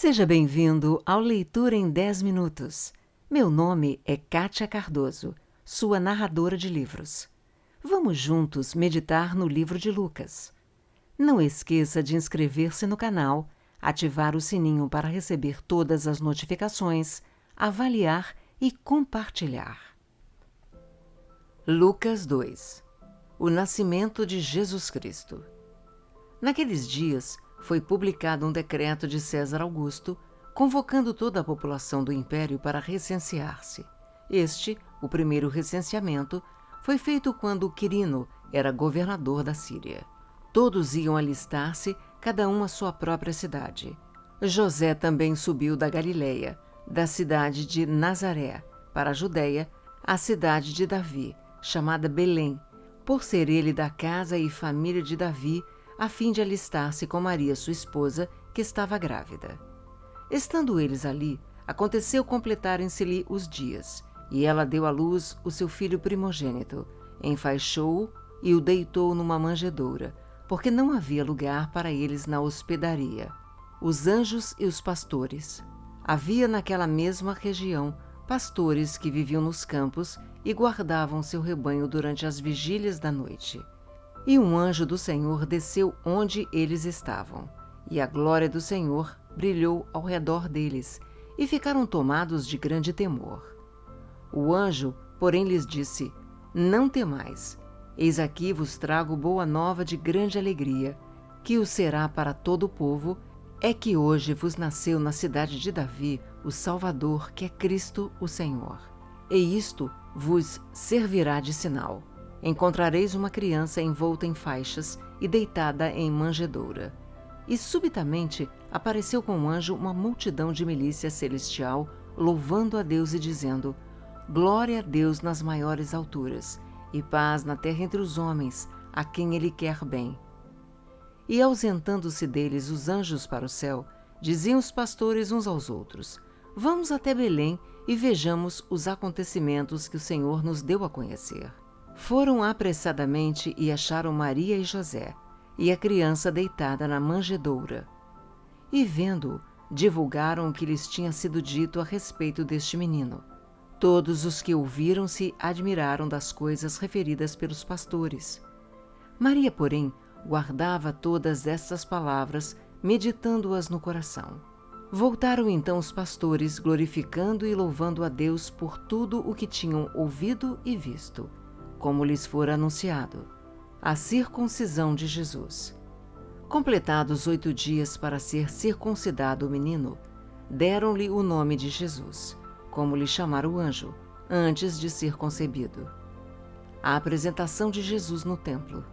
Seja bem-vindo ao Leitura em 10 Minutos. Meu nome é Kátia Cardoso, sua narradora de livros. Vamos juntos meditar no livro de Lucas. Não esqueça de inscrever-se no canal, ativar o sininho para receber todas as notificações, avaliar e compartilhar. Lucas 2. O nascimento de Jesus Cristo. Naqueles dias, foi publicado um decreto de César Augusto, convocando toda a população do império para recensear-se. Este, o primeiro recenseamento, foi feito quando Quirino era governador da Síria. Todos iam alistar-se, cada um à sua própria cidade. José também subiu da Galiléia, da cidade de Nazaré, para a Judéia, a cidade de Davi, chamada Belém, por ser ele da casa e família de Davi, a fim de alistar-se com Maria, sua esposa, que estava grávida. Estando eles ali, aconteceu completarem-se-lhe os dias, e ela deu à luz o seu filho primogênito, enfaixou-o e o deitou numa manjedoura, porque não havia lugar para eles na hospedaria. Os anjos e os pastores. Havia naquela mesma região pastores que viviam nos campos e guardavam seu rebanho durante as vigílias da noite. E um anjo do Senhor desceu onde eles estavam, e a glória do Senhor brilhou ao redor deles, e ficaram tomados de grande temor. O anjo, porém, lhes disse: Não temais, eis aqui vos trago boa nova de grande alegria, que o será para todo o povo, é que hoje vos nasceu na cidade de Davi o Salvador, que é Cristo o Senhor. E isto vos servirá de sinal. Encontrareis uma criança envolta em faixas e deitada em manjedoura. E subitamente apareceu com o anjo uma multidão de milícia celestial, louvando a Deus e dizendo: Glória a Deus nas maiores alturas, e paz na terra entre os homens, a quem Ele quer bem. E ausentando-se deles os anjos para o céu, diziam os pastores uns aos outros: Vamos até Belém e vejamos os acontecimentos que o Senhor nos deu a conhecer. Foram apressadamente e acharam Maria e José, e a criança deitada na manjedoura. E vendo-o, divulgaram o que lhes tinha sido dito a respeito deste menino. Todos os que ouviram se admiraram das coisas referidas pelos pastores. Maria, porém, guardava todas estas palavras, meditando-as no coração. Voltaram então os pastores, glorificando e louvando a Deus por tudo o que tinham ouvido e visto, como lhes fora anunciado, a circuncisão de Jesus. Completados 8 dias para ser circuncidado o menino, deram-lhe o nome de Jesus, como lhe chamara o anjo, antes de ser concebido. A apresentação de Jesus no templo.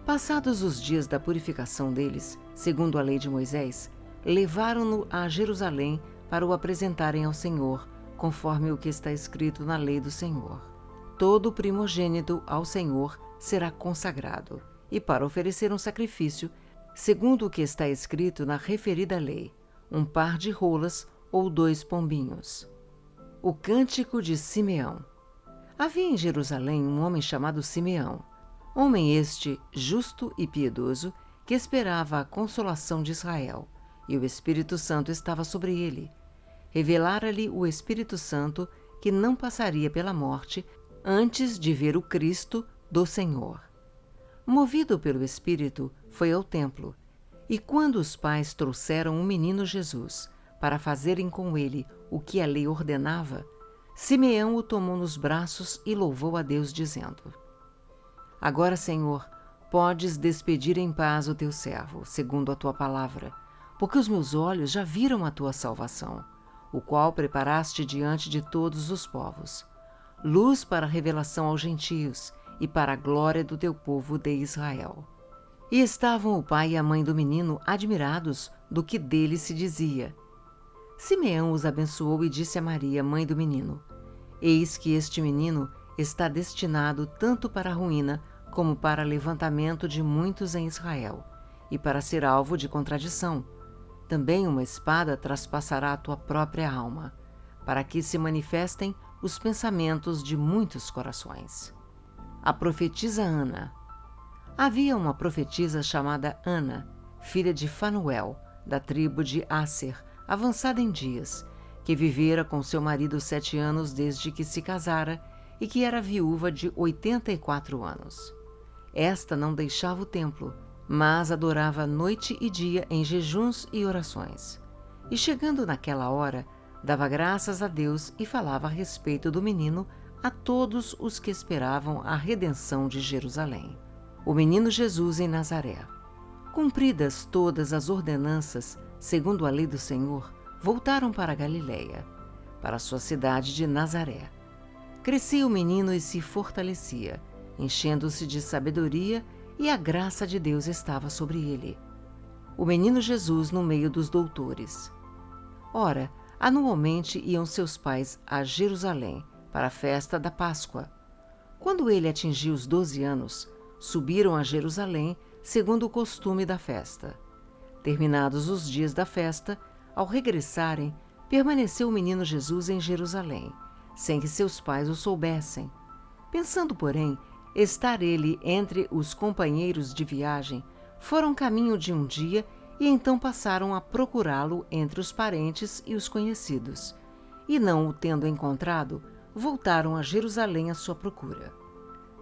Passados os dias da purificação deles, segundo a lei de Moisés, levaram-no a Jerusalém para o apresentarem ao Senhor, conforme o que está escrito na lei do Senhor. Todo primogênito ao Senhor será consagrado, e para oferecer um sacrifício, segundo o que está escrito na referida lei, um par de rolas ou 2 pombinhos. O cântico de Simeão. Havia em Jerusalém um homem chamado Simeão, homem este justo e piedoso, que esperava a consolação de Israel, e o Espírito Santo estava sobre ele. Revelara-lhe o Espírito Santo que não passaria pela morte antes de ver o Cristo do Senhor. Movido pelo Espírito, foi ao templo, e quando os pais trouxeram o menino Jesus, para fazerem com ele o que a lei ordenava, Simeão o tomou nos braços e louvou a Deus, dizendo: Agora, Senhor, podes despedir em paz o teu servo, segundo a tua palavra, porque os meus olhos já viram a tua salvação, o qual preparaste diante de todos os povos, luz para a revelação aos gentios e para a glória do teu povo de Israel. E estavam o pai e a mãe do menino admirados do que dele se dizia. Simeão os abençoou e disse a Maria, mãe do menino: Eis que este menino está destinado tanto para a ruína como para levantamento de muitos em Israel, e para ser alvo de contradição. Também uma espada traspassará a tua própria alma, para que se manifestem os pensamentos de muitos corações. A profetisa Ana. Havia uma profetisa chamada Ana, filha de Fanuel, da tribo de Asser, avançada em dias, que vivera com seu marido 7 anos desde que se casara e que era viúva de 84 anos. Esta não deixava o templo, mas adorava noite e dia em jejuns e orações. E chegando naquela hora, dava graças a Deus e falava a respeito do menino a todos os que esperavam a redenção de Jerusalém. O menino Jesus em Nazaré. Cumpridas todas as ordenanças, segundo a lei do Senhor, voltaram para a Galiléia, para a sua cidade de Nazaré. Crescia o menino e se fortalecia, enchendo-se de sabedoria, e a graça de Deus estava sobre ele. O menino Jesus no meio dos doutores. Ora, anualmente iam seus pais a Jerusalém para a festa da Páscoa. Quando ele atingiu os 12 anos, subiram a Jerusalém segundo o costume da festa. Terminados os dias da festa, ao regressarem, permaneceu o menino Jesus em Jerusalém, sem que seus pais o soubessem. Pensando, porém, estar ele entre os companheiros de viagem, foram caminho de um dia e então passaram a procurá-lo entre os parentes e os conhecidos. E não o tendo encontrado, voltaram a Jerusalém à sua procura.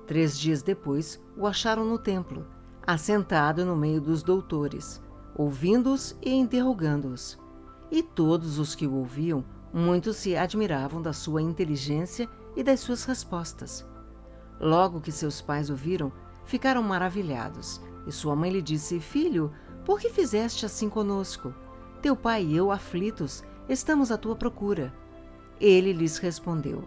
3 dias depois, o acharam no templo, assentado no meio dos doutores, ouvindo-os e interrogando-os. E todos os que o ouviam, muitos se admiravam da sua inteligência e das suas respostas. Logo que seus pais o viram, ficaram maravilhados, e sua mãe lhe disse: Filho, por que fizeste assim conosco? Teu pai e eu, aflitos, estamos à tua procura. Ele lhes respondeu: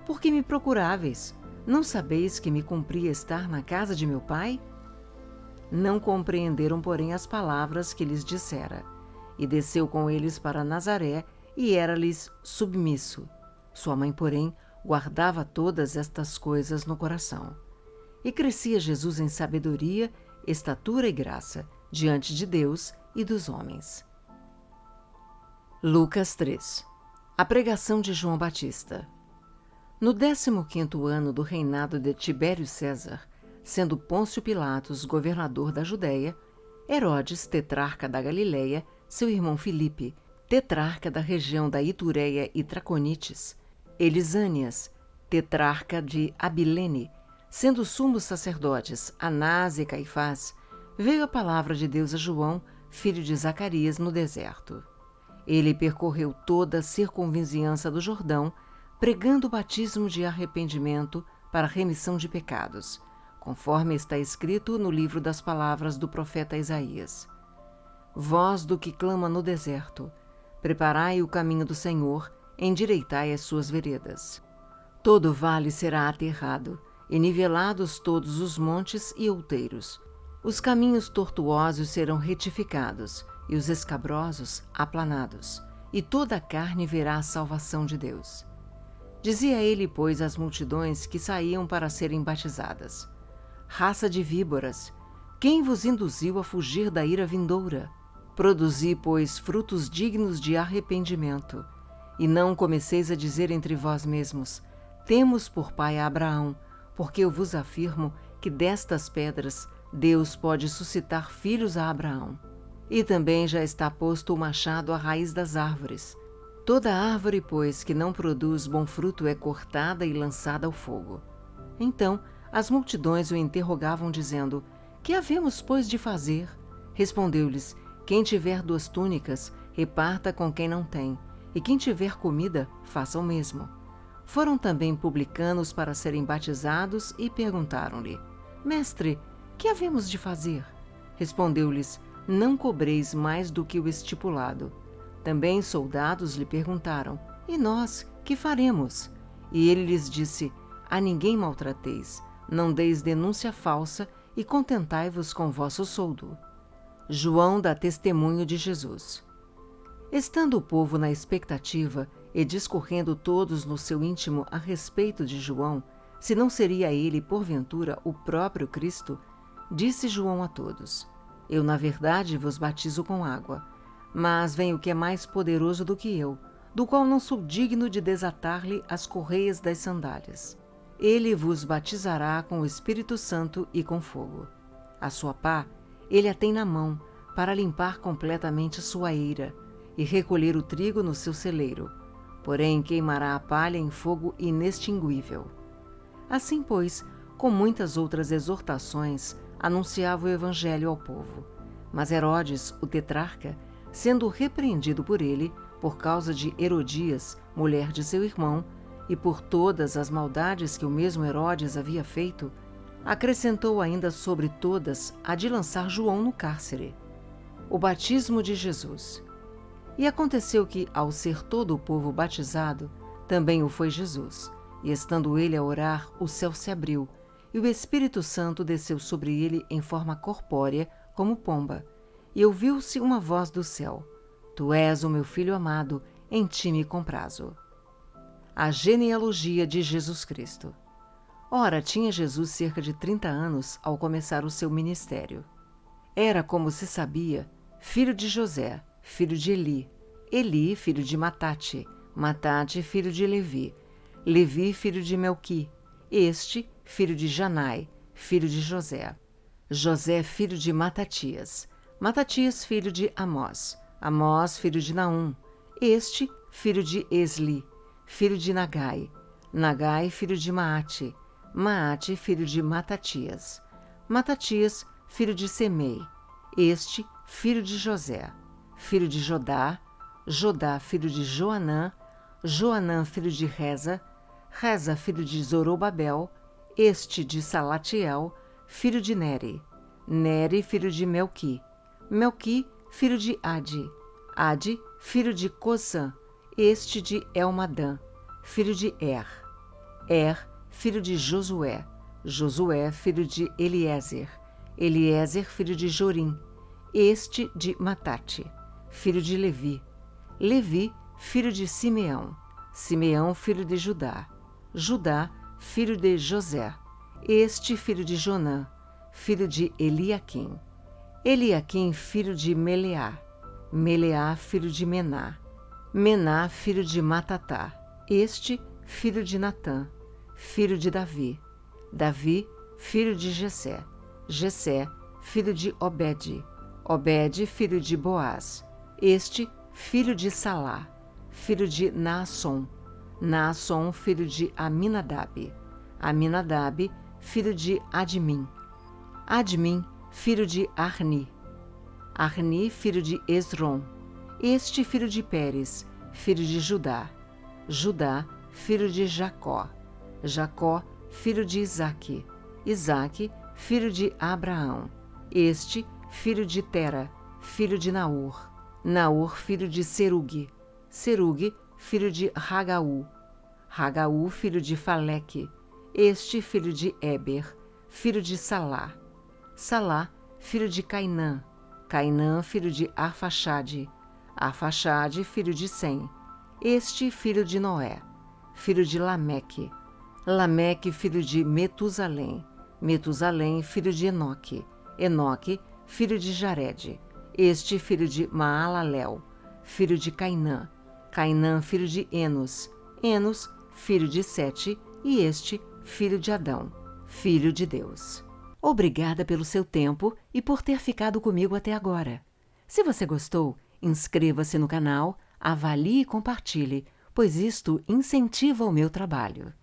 Por que me procuráveis? Não sabeis que me cumpria estar na casa de meu pai? Não compreenderam, porém, as palavras que lhes dissera. E desceu com eles para Nazaré, e era-lhes submisso. Sua mãe, porém, guardava todas estas coisas no coração. E crescia Jesus em sabedoria, estatura e graça, diante de Deus e dos homens. Lucas 3. A pregação de João Batista. No 15º ano do reinado de Tibério César, sendo Pôncio Pilatos governador da Judéia, Herodes, tetrarca da Galiléia, seu irmão Filipe, tetrarca da região da Itureia e Traconites, Elisânias, tetrarca de Abilene, sendo sumos sacerdotes Anás e Caifás, veio a palavra de Deus a João, filho de Zacarias, no deserto. Ele percorreu toda a circunvizinhança do Jordão, pregando o batismo de arrependimento para a remissão de pecados, conforme está escrito no livro das palavras do profeta Isaías. Voz do que clama no deserto, preparai o caminho do Senhor, endireitai as suas veredas. Todo vale será aterrado, e nivelados todos os montes e outeiros. Os caminhos tortuosos serão retificados, e os escabrosos aplanados, e toda a carne verá a salvação de Deus. Dizia ele, pois, às multidões que saíam para serem batizadas: Raça de víboras, quem vos induziu a fugir da ira vindoura? Produzi, pois, frutos dignos de arrependimento, e não comeceis a dizer entre vós mesmos: Temos por pai a Abraão, porque eu vos afirmo que destas pedras Deus pode suscitar filhos a Abraão. E também já está posto o machado à raiz das árvores. Toda árvore, pois, que não produz bom fruto é cortada e lançada ao fogo. Então as multidões o interrogavam, dizendo: Que havemos, pois, de fazer? Respondeu-lhes: Quem tiver 2 túnicas, reparta com quem não tem, e quem tiver comida, faça o mesmo. Foram também publicanos para serem batizados e perguntaram-lhe: Mestre, que havemos de fazer? Respondeu-lhes: Não cobreis mais do que o estipulado. Também soldados lhe perguntaram: E nós, que faremos? E ele lhes disse: A ninguém maltrateis, não deis denúncia falsa e contentai-vos com vosso soldo. João dá testemunho de Jesus. Estando o povo na expectativa e discorrendo todos no seu íntimo a respeito de João, se não seria ele, porventura, o próprio Cristo, disse João a todos: Eu, na verdade, vos batizo com água, mas vem o que é mais poderoso do que eu, do qual não sou digno de desatar-lhe as correias das sandálias. Ele vos batizará com o Espírito Santo e com fogo. A sua pá ele a tem na mão, para limpar completamente sua eira, e recolher o trigo no seu celeiro, porém queimará a palha em fogo inextinguível. Assim, pois, com muitas outras exortações, anunciava o evangelho ao povo. Mas Herodes, o tetrarca, sendo repreendido por ele, por causa de Herodias, mulher de seu irmão, e por todas as maldades que o mesmo Herodes havia feito, acrescentou ainda sobre todas a de lançar João no cárcere. O batismo de Jesus. E aconteceu que, ao ser todo o povo batizado, também o foi Jesus. E estando ele a orar, o céu se abriu, e o Espírito Santo desceu sobre ele em forma corpórea, como pomba, e ouviu-se uma voz do céu: Tu és o meu filho amado, em ti me comprazo. A genealogia de Jesus Cristo. Ora, tinha Jesus cerca de 30 anos ao começar o seu ministério. Era, como se sabia, filho de José, filho de Eli, Eli, filho de Matate, Matate, filho de Levi, Levi, filho de Melqui, este, filho de Janai, filho de José, José, filho de Matatias, Matatias, filho de Amós, Amós, filho de Naum, este, filho de Esli, filho de Nagai, Nagai, filho de Maate, Maate, filho de Matatias, Matatias, filho de Semei, este, filho de José, filho de Jodá, Jodá, filho de Joanã, Joanã, filho de Reza, Reza, filho de Zorobabel, este de Salatiel, filho de Neri, Neri, filho de Melqui, Melqui, filho de Adi, Adi, filho de Cosã, este de Elmadã, filho de Er, filho de Josué, Josué, filho de Eliezer, Eliezer, filho de Jorim, este de Matate, filho de Levi, Levi, filho de Simeão, Simeão, filho de Judá, Judá, filho de José, este filho de Jonã, filho de Eliaquim, Eliaquim, filho de Meleá, Meleá, filho de Mená, Mená, filho de Matatá, este filho de Natã, filho de Davi, Davi, filho de Jessé, Jessé, filho de Obed, Obed, filho de Boaz, este filho de Salá, filho de Naasson, Naasson, filho de Aminadab, Aminadab, filho de Admim, Admim, filho de Arni, Arni, filho de Esrom, este filho de Pérez, filho de Judá, Judá, filho de Jacó, Jacó, filho de Isaque, Isaque, filho de Abraão, este filho de Tera, filho de Naor, Naor, filho de Serugue, Serugue, filho de Ragaú, Ragaú, filho de Faleque, este filho de Éber, filho de Salá, Salá, filho de Cainã, Cainã, filho de Arfaxade, Arfaxade, filho de Sem, este filho de Noé, filho de Lameque, Lameque, filho de Metusalém, Metusalém, filho de Enoque, Enoque, filho de Jared, este filho de Maalalel, filho de Cainã, Cainã, filho de Enos, Enos, filho de Sete, e este, filho de Adão, filho de Deus. Obrigada pelo seu tempo e por ter ficado comigo até agora. Se você gostou, inscreva-se no canal, avalie e compartilhe, pois isto incentiva o meu trabalho.